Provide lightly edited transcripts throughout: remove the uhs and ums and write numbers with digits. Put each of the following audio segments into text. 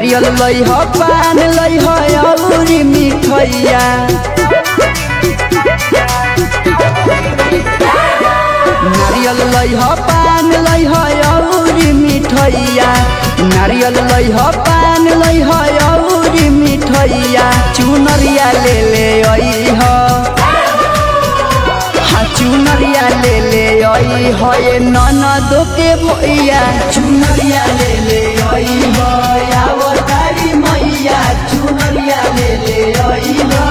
नारियल लई हो पान लई हो औरी मिठैया नारियल लई हो पान लई हो औरी मिठैया नारियल लई हो पान लई हो औरी मिठैया चुनरिया ले आई हो चुनरिया ले आई हो ये ननदो के भैया चुनरिया ले आई हो आवतारी मैया चुनरिया ले आई हो।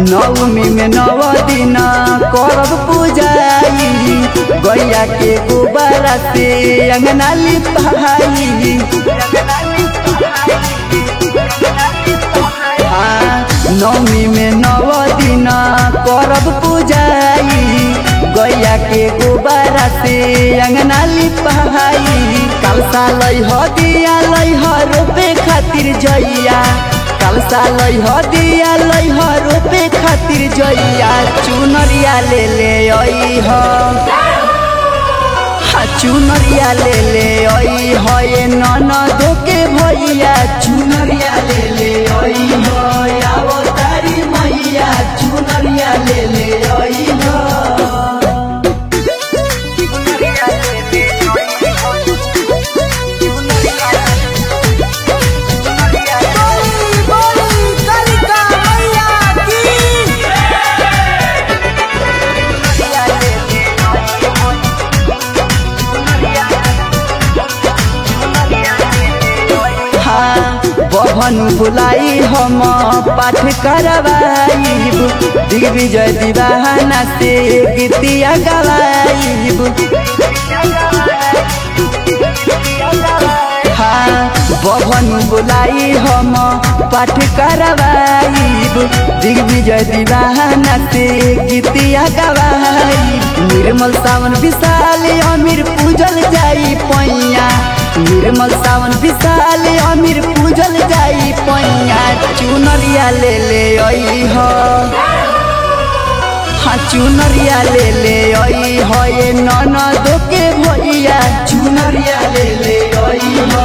नवमी में 9 दिन करब पूजाई गैया के गोबर से अंगना लिपाई नवमी में 9 दिन करब पूजाई गैया के गोबर से अंगना लिपाई कलसा लई हो दिया लई हो रोपे खातिर जइया कलसा लई हो दिया लई हो रोपे खातिर जइया चुनरिया ले आई हो चुनरिया ले आई हो ये ननदो के भैया चुनरिया ले आई हो आवतारी मैया चुनरिया ले आई हो। बहन बुलाई हम पाठ करवाइब दिग्विजय दीवाना से गीतिया गवाइब बहन बुलाई हम पाठ करवाइब दिग्विजय दीवाना से गीतिया गवाइब निर्मल सावन विशाल अमीर पूजल जाई पैया निर्मल सावन विशाल अमीर पूजल जाई पैया चुनरिया ले आई हो चुनरिया ले आई हो ये ननदो के भैया चुनरिया ले आई हो।